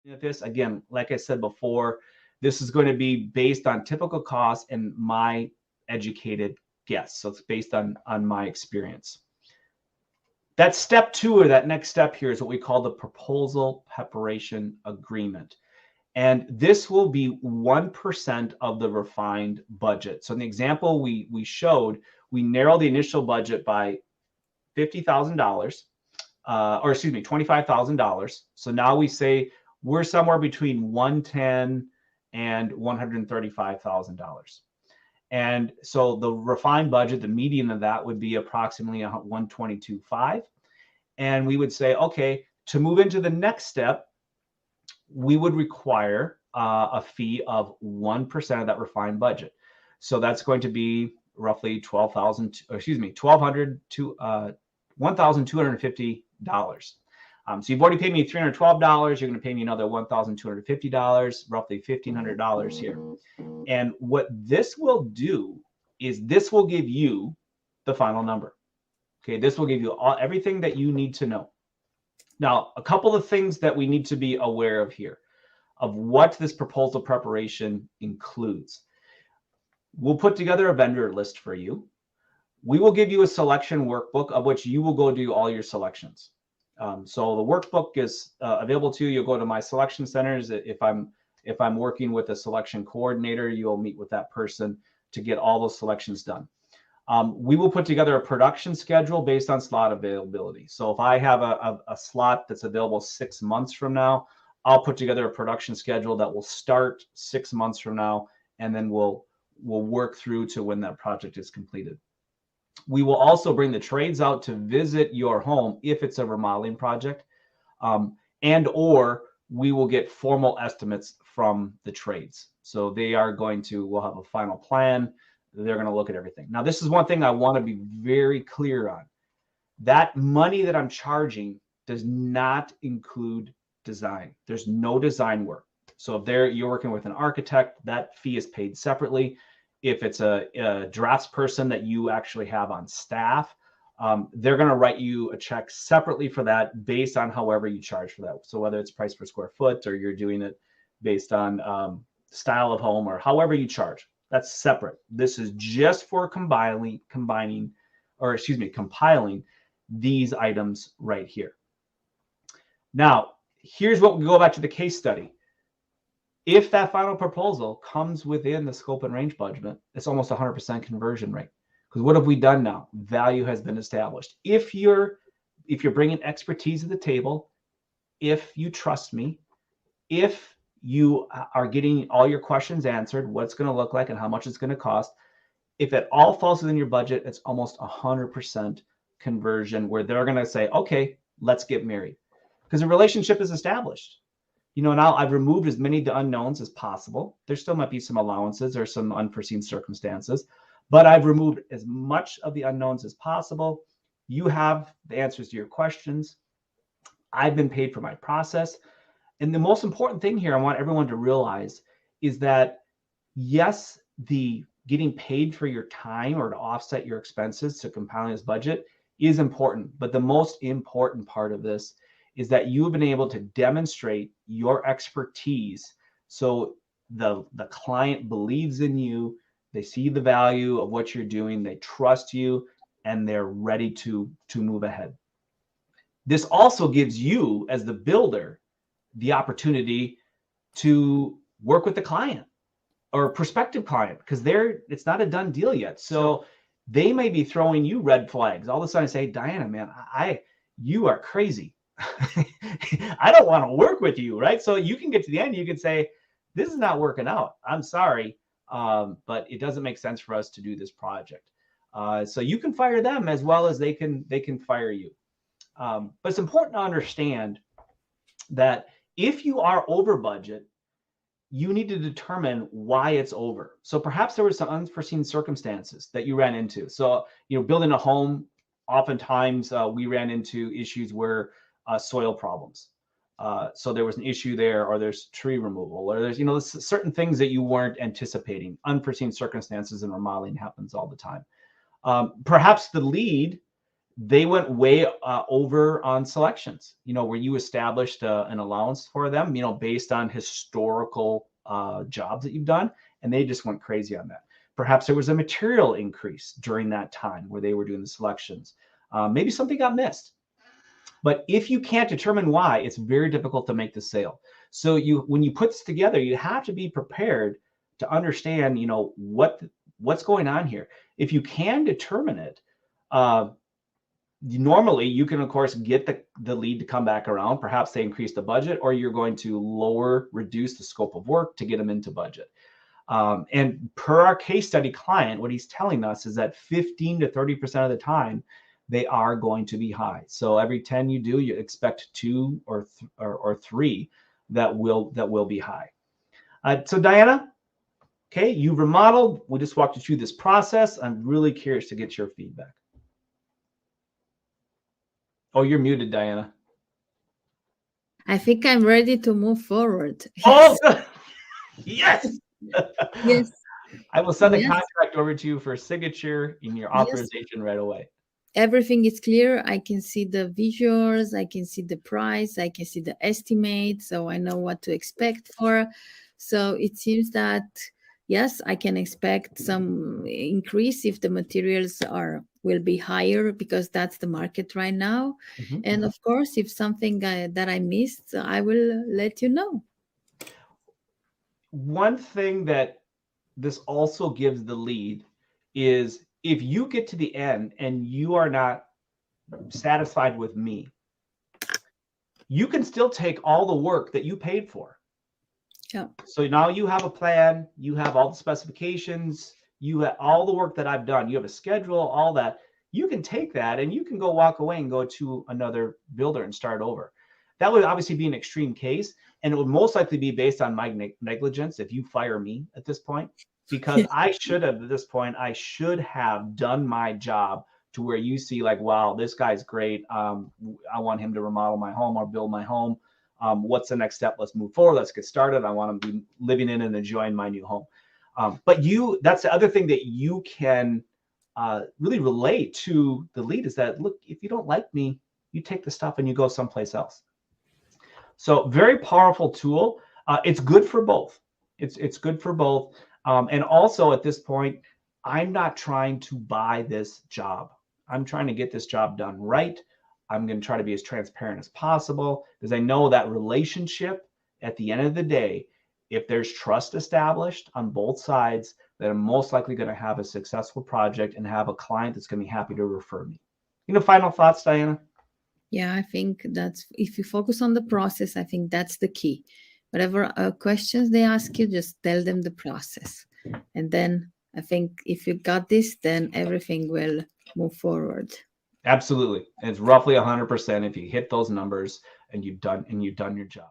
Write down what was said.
This again, like I said before, this is going to be based on typical costs and my educated guess. So it's based on my experience. That step two, or that next step here, is what we call the proposal preparation agreement. And this will be 1% of the refined budget. So in the example we showed, we narrowed the initial budget by $50,000, or excuse me, $25,000. So now we say we're somewhere between 110 and $135,000. And so the refined budget, the median of that would be approximately 122.5. And we would say, okay, to move into the next step, we would require a fee of 1% of that refined budget. So that's going to be roughly $1,250. So you've already paid me $312. You're going to pay me another $1,250, roughly $1,500 here. And what this will do is this will give you the final number. Okay, this will give you everything that you need to know. Now, a couple of things that we need to be aware of here, of what this proposal preparation includes. We'll put together a vendor list for you. We will give you a selection workbook of which you will go do all your selections. So the workbook is available to you. You'll go to my selection centers. If I'm working with a selection coordinator, you'll meet with that person to get all those selections done. We will put together a production schedule based on slot availability. So if I have a slot that's available 6 months from now, I'll put together a production schedule that will start 6 months from now, and then we'll work through to when that project is completed. We will also bring the trades out to visit your home if it's a remodeling project, and or we will get formal estimates from the trades. So we'll have a final plan. They're going to look at everything. Now, this is one thing I want to be very clear on. That money that I'm charging does not include design. There's no design work. So if you're working with an architect, that fee is paid separately. If it's a drafts person that you actually have on staff, they're going to write you a check separately for that based on however you charge for that. So whether it's price per square foot or you're doing it based on style of home or however you charge, that's separate. This is just for compiling these items right here. Now, here's what we go back to the case study. If that final proposal comes within the scope and range budget, it's almost 100% conversion rate. Because what have we done now? Value has been established. If you're bringing expertise to the table, if you trust me, if you are getting all your questions answered, what it's going to look like and how much it's going to cost, if it all falls within your budget, it's almost 100% conversion where they're going to say, okay, let's get married. Because a relationship is established. Now I've removed as many unknowns as possible. There still might be some allowances or some unforeseen circumstances, but I've removed as much of the unknowns as possible. You have the answers to your questions. I've been paid for my process. And the most important thing here I want everyone to realize is that, yes, the getting paid for your time or to offset your expenses to compiling this budget is important. But the most important part of this is that you've been able to demonstrate your expertise. So the client believes in you, they see the value of what you're doing, they trust you, and they're ready to move ahead. This also gives you, as the builder, the opportunity to work with the client or prospective client, because it's not a done deal yet. So they may be throwing you red flags. All of a sudden say, Diana, man, you are crazy. I don't want to work with you, right? So you can get to the end, you can say, this is not working out. I'm sorry, but it doesn't make sense for us to do this project. So you can fire them as well as they can fire you. But it's important to understand that if you are over budget, you need to determine why it's over. So perhaps there were some unforeseen circumstances that you ran into. So, building a home, oftentimes we ran into issues where soil problems. So there was an issue there, or there's tree removal, or there's, certain things that you weren't anticipating. Unforeseen circumstances in remodeling happens all the time. Perhaps the lead they went way over on selections, where you established an allowance for them, based on historical jobs that you've done, and they just went crazy on that. Perhaps there was a material increase during that time where they were doing the selections. Maybe something got missed. But if you can't determine why, it's very difficult to make the sale. So when you put this together, you have to be prepared to understand, what's going on here. If you can determine it, normally you can, of course, get the lead to come back around. Perhaps they increase the budget, or you're going to reduce the scope of work to get them into budget. And per our case study client, what he's telling us is that 15 to 30% of the time, they are going to be high. So every 10 you do, you expect 2 or 3 that will be high. So Diana, okay, you've remodeled. We just walked you through this process. I'm really curious to get your feedback. Oh, you're muted, Diana. I think I'm ready to move forward. Oh, yes. Yes. I will send the contract over to you for signature in your authorization right away. Everything is clear. I can see the visuals, I can see the price, I can see the estimate, so I know what to expect for. So it seems that, yes, I can expect some increase if the materials will be higher, because that's the market right now. Mm-hmm. And of course, if something that I missed, I will let you know. One thing that this also gives the lead is, if you get to the end and you are not satisfied with me, you can still take all the work that you paid for. Yeah. So now you have a plan, you have all the specifications, you have all the work that I've done, you have a schedule, all that. You can take that and you can go walk away and go to another builder and start over. That would obviously be an extreme case, and it would most likely be based on my negligence if you fire me at this point. Because I should have, at this point, I should have done my job to where you see like, wow, this guy's great. I want him to remodel my home or build my home. What's the next step? Let's move forward. Let's get started. I want him to be living in and enjoying my new home. But that's the other thing that you can really relate to the lead, is that, look, if you don't like me, you take the stuff and you go someplace else. So very powerful tool. It's good for both. It's good for both. And also at this point, I'm not trying to buy this job. I'm trying to get this job done right. I'm going to try to be as transparent as possible, because I know that relationship, at the end of the day, if there's trust established on both sides, then I'm most likely going to have a successful project and have a client that's going to be happy to refer me. Final thoughts, Diana? Yeah, I think that's, if you focus on the process, I think that's the key. Whatever questions they ask you, just tell them the process. And then I think if you got this, then everything will move forward. Absolutely. It's roughly 100% if you hit those numbers and you've done your job.